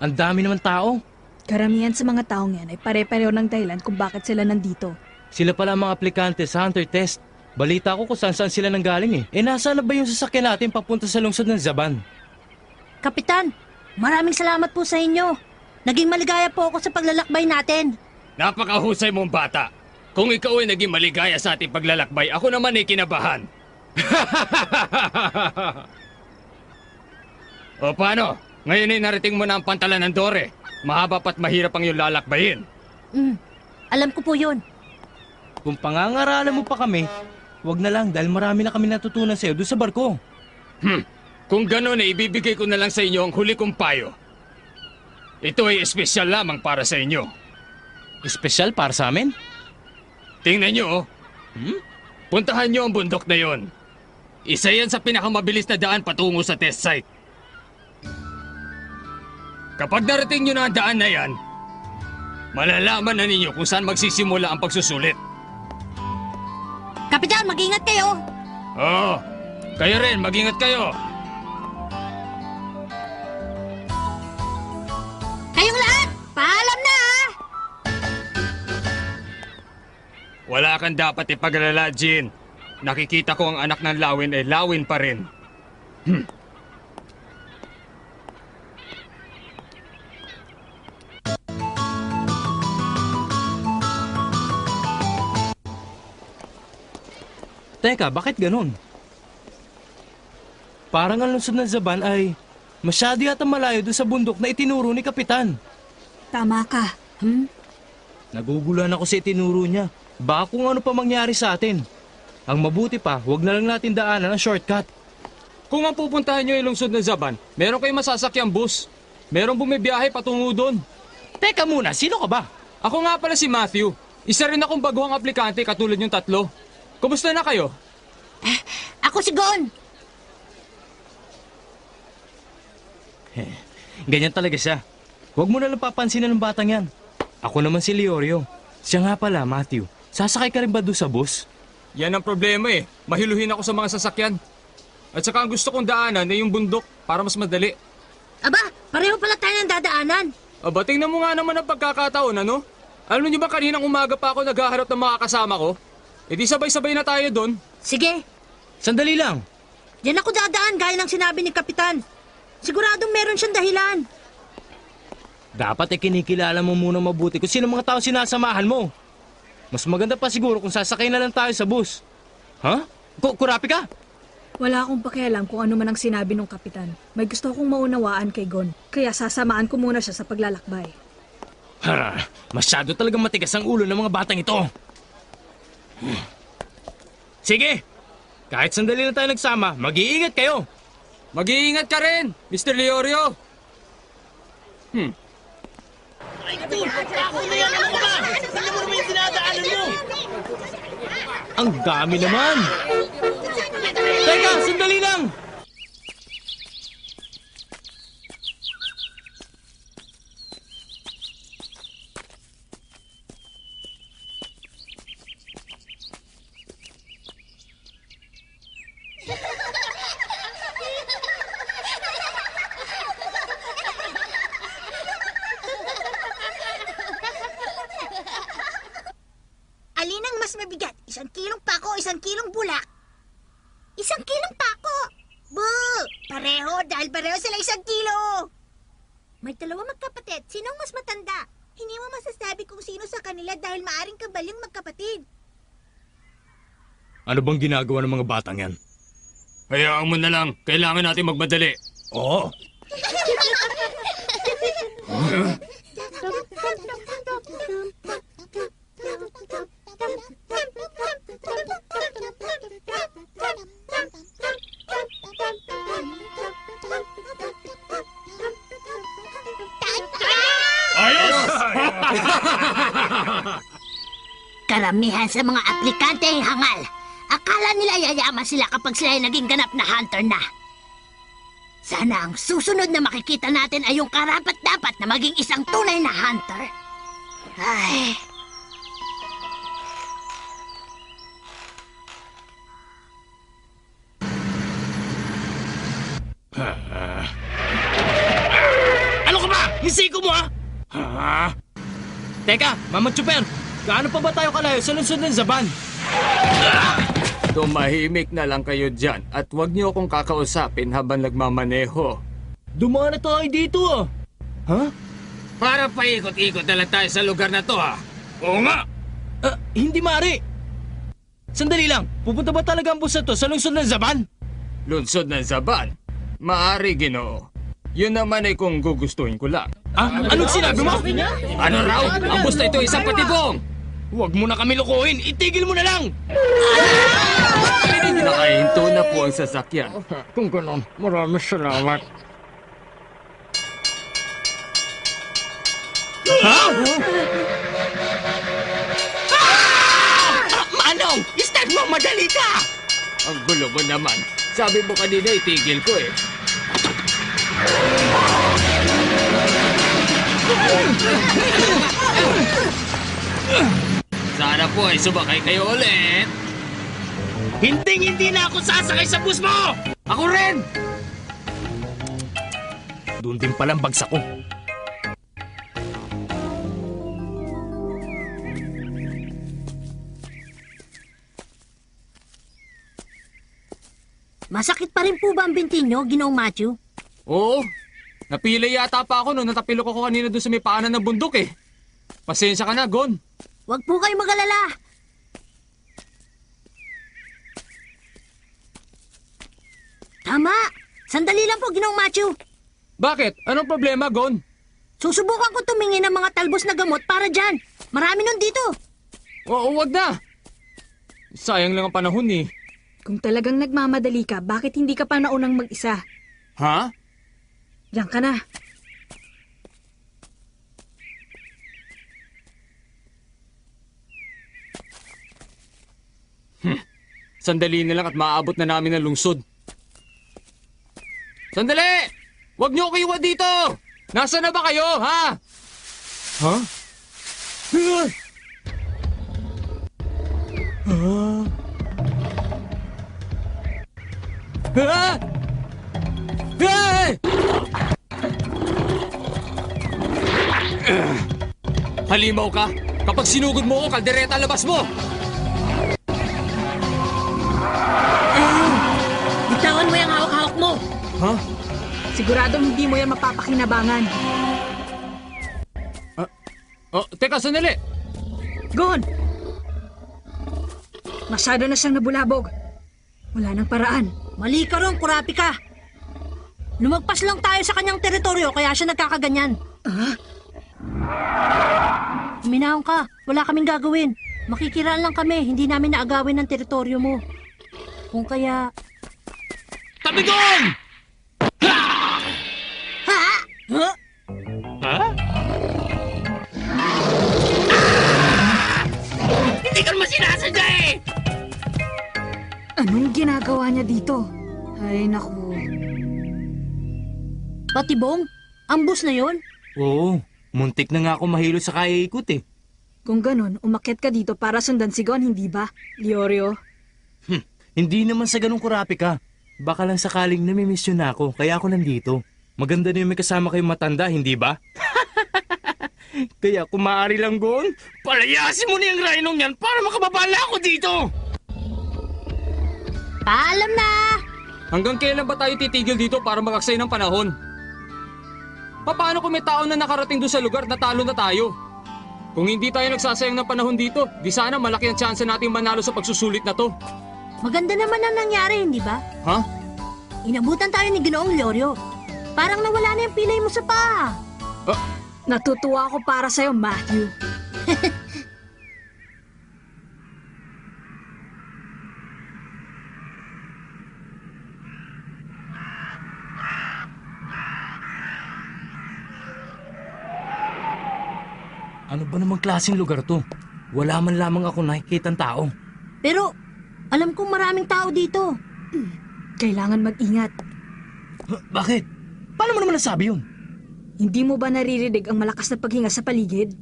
Ang dami naman tao. Karamihan sa mga taong yan ay pare-pareho ng dahilan kung bakit sila nandito. Sila pala ang mga aplikante sa hunter test. Balita ko kung saan sila nanggaling eh. Nasaan na ba yung sasakyan natin papunta sa lungsod ng Zaban? Kapitan, maraming salamat po sa inyo. Naging maligaya po ako sa paglalakbay natin. Napakahusay mong bata. Kung ikaw ay naging maligaya sa ating paglalakbay, ako naman ay kinabahan. O paano? Ngayon ay narating mo na ang pantalan ng Dore. Mahaba pa't mahirap ang iyong lalakbayin. Alam ko po yun. Kung pangangaralan mo pa kami, wag na lang dahil marami na kami natutunan sa'yo doon sa barko. Kung gano'n ay ibibigay ko na lang sa inyo ang huli kong payo. Ito ay espesyal lamang para sa inyo. Espesyal para sa amin? Tingnan nyo, oh. Puntahan nyo ang bundok na yon. Isa yan sa pinakamabilis na daan patungo sa test site. Kapag narating nyo na ang daan na yan, malalaman na ninyo kung saan magsisimula ang pagsusulit. Kapitan, mag-ingat kayo. Oo, kayo rin, mag-ingat kayo. Kayong lahat, paalam na ha! Wala kang dapat ipag-alala, Jean. Nakikita ko ang anak ng Lawin ay Lawin pa rin. Teka, bakit ganun? Parang ang lungsod ng Zaban ay masyado yata malayo doon sa bundok na itinuro ni Kapitan. Tama ka. Naguguluhan ako sa itinuro niya. Baka kung ano pa mangyari sa atin. Ang mabuti pa, huwag na lang natin daanan ang shortcut. Kung ang pupuntahan nyo ay lungsod ng Zaban, meron kayong masasakyang bus. Merong bumibiyahe patungo doon. Teka muna, sino ka ba? Ako nga pala si Matthew. Isa rin akong baguhang aplikante katulad yung tatlo. Kumusta na kayo? Ako si Gon. Ganyan talaga siya. Huwag mo na lang papansinin ng batang yan. Ako naman si Leorio. Siya nga pala, Matthew. Sasakay ka rin ba doon sa bus? Yan ang problema eh. Mahiluhin ako sa mga sasakyan. At saka ang gusto kong daanan ay yung bundok para mas madali. Aba, pareho pala tayo ng dadaanan. Aba, tingnan mo nga naman ang pagkakataon, ano? Alam niyo ba kaninang umaga pa ako naghaharap ng mga kasama ko? E di sabay-sabay na tayo doon. Sige, Sandali lang. yan ako dadaan gaya ng sinabi ni Kapitan. Siguradong meron siyang dahilan. Dapat kinikilala mo muna mabuti kung sino mga tao sinasamahan mo. Mas maganda pa siguro kung sasakay na lang tayo sa bus. Ha? Kurapi ka? Wala akong pakialam kung ano man ang sinabi ng kapitan. May gusto akong maunawaan kay Gon. Kaya sasamaan ko muna siya sa paglalakbay. Masyado talagang matigas ang ulo ng mga batang ito. Sige! Kahit sandali na tayo nagsama, mag-iingat kayo. Mag-iingat ka rin, Mr. Leorio. Ang dami naman! Teka, sandali lang! Alin ang mas mabigat? 1 kilong pako o 1 kilong bulak? 1 kilong pako! Boo! Pareho dahil pareho sila 1 kilo! May dalawa magkapatid. Sinong mas matanda? Hindi mo masasabi kung sino sa kanila dahil maaring kabal yung magkapatid. Ano bang ginagawa ng mga batang yan? Hayaan mo na lang. Kailangan natin magmadali. Oo. Karamihan sa mga aplikante ay hangal. Akala nila yayaman sila kapag sila ay naging ganap na hunter na. Sana ang susunod na makikita natin ay yung karapat-dapat na maging isang tunay na hunter. Ay... Ano ka ba? Miss mo, ha? Ha? Teka, Mama Chuper, gaano pa ba tayo kalayo sa lungsod ng Zaban? Tumahimik na lang kayo dyan at huwag niyo akong kakausapin habang nagmamaneho. Dumaan na tayo dito, ah. Ha? Para paikot-ikot na lang tayo sa lugar na to, ha? Oo nga! Hindi mari. Sandali lang, pupunta ba talaga ang bus na to sa lungsod ng Zaban? Lunsod ng Zaban? Maari, Ginoo. Yun naman ay kung gugustuhin ko lang. Anong sinabi mo? Ano raw? Ang bus na ito ay isang patibong! Huwag mo na kami lukuhin, itigil mo na lang! Nakahinto na po ang sasakyan. Kung ganon, maraming salamat. Ha? Manong! Start mo, madali ka! Ang gulo mo naman. Sabi mo kanina itigil ko eh. Sana po ay sumakay kayo ulit. Hindi na ako sasakay sa bus mo! Ako rin! Doon din palang bagsak ko. Masakit pa rin po ba ang binti nyo, Ginoong Matthew? Oo. Napila yata pa ako nung natapilok ako kanina doon sa may paanan ng bundok eh. Pasensya ka na, Gon. Huwag po kayo mag-alala. Tama! Sandali lang po, Ginoong Matthew. Bakit? Anong problema, Gon? Susubukan ko tumingin ng mga talbos na gamot para dyan. Marami nun dito. Oo, wag na. Sayang lang ang panahon eh. Kung talagang nagmamadali ka, bakit hindi ka pa naunang mag-isa? Ha? Diyan ka na. Sandali na lang at maaabot na namin ang lungsod. Sandali! Huwag niyo ko iwan dito! Nasaan na ba kayo, ha? Ha? Ah! Hey! Halimaw ka! Kapag sinugod mo ko, kaldereta labas mo! Bitawan mo yung hawak-hawak mo. Ha? Siguradong hindi mo yan mapapakinabangan. Oh, teka, sandali! Gon! Masyado na siyang nabulabog. Wala nang paraan. Mali ka ron, kurapi ka. Lumagpas lang tayo sa kanyang teritoryo kaya siya nagkakaganyan. Minahon ka. Wala kaming gagawin. Makikiraan lang kami. Hindi namin naagawin ang teritoryo mo. Kung kaya... Tabigon! Ha? Ha? Hindi ka naman sinasadya eh! Anong ginagawa niya dito? Ay, naku. Patibong? Ang bus na yon? Oo, muntik na nga ako mahilo sa kaya-ikot eh. Kung ganun, umakyat ka dito para sundan si Gon, hindi ba, Leorio? Hindi naman sa ganung kurapi ka. Baka lang sakaling namimiss yun na ako, kaya ako nandito. Maganda na yung may kasama kayong matanda, hindi ba? Kaya kung maaari lang, Gon, palayasin mo na yung rhinong yan para makababala ako dito! Paalam na! Hanggang kailan ba tayo titigil dito para magaksay ng panahon? Paano kung may tao na nakarating doon sa lugar na talo na tayo? Kung hindi tayo nagsasayang ng panahon dito, di sana malaki ang tsansa nating manalo sa pagsusulit na to. Maganda naman ang nangyari, hindi ba? Ha? Inabutan tayo ni Ginoong Leorio. Parang nawala na yung pilay mo sa paa. Natutuwa ako para sa'yo, Matthew. Ano ba namang klaseng lugar to? Wala man lamang ako nakikitang tao. Pero, alam kong maraming tao dito. Kailangan mag-ingat. Bakit? Paano mo naman nasabi yun? Hindi mo ba naririnig ang malakas na paghinga sa paligid?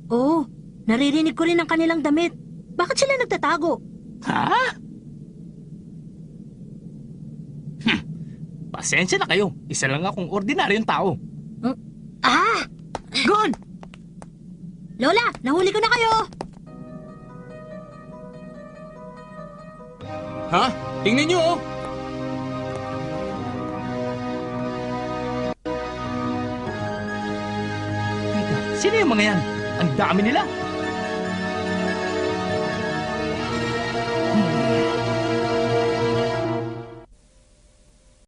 Oo, naririnig ko rin ang kanilang damit. Bakit sila nagtatago? Ha? Pasensya na kayo. Isa lang akong ordinaryong tao. Ah! Lola, nahuli ko na kayo! Ha? Tingnan nyo oh! Teka, sino yung mga yan? Ang dami nila.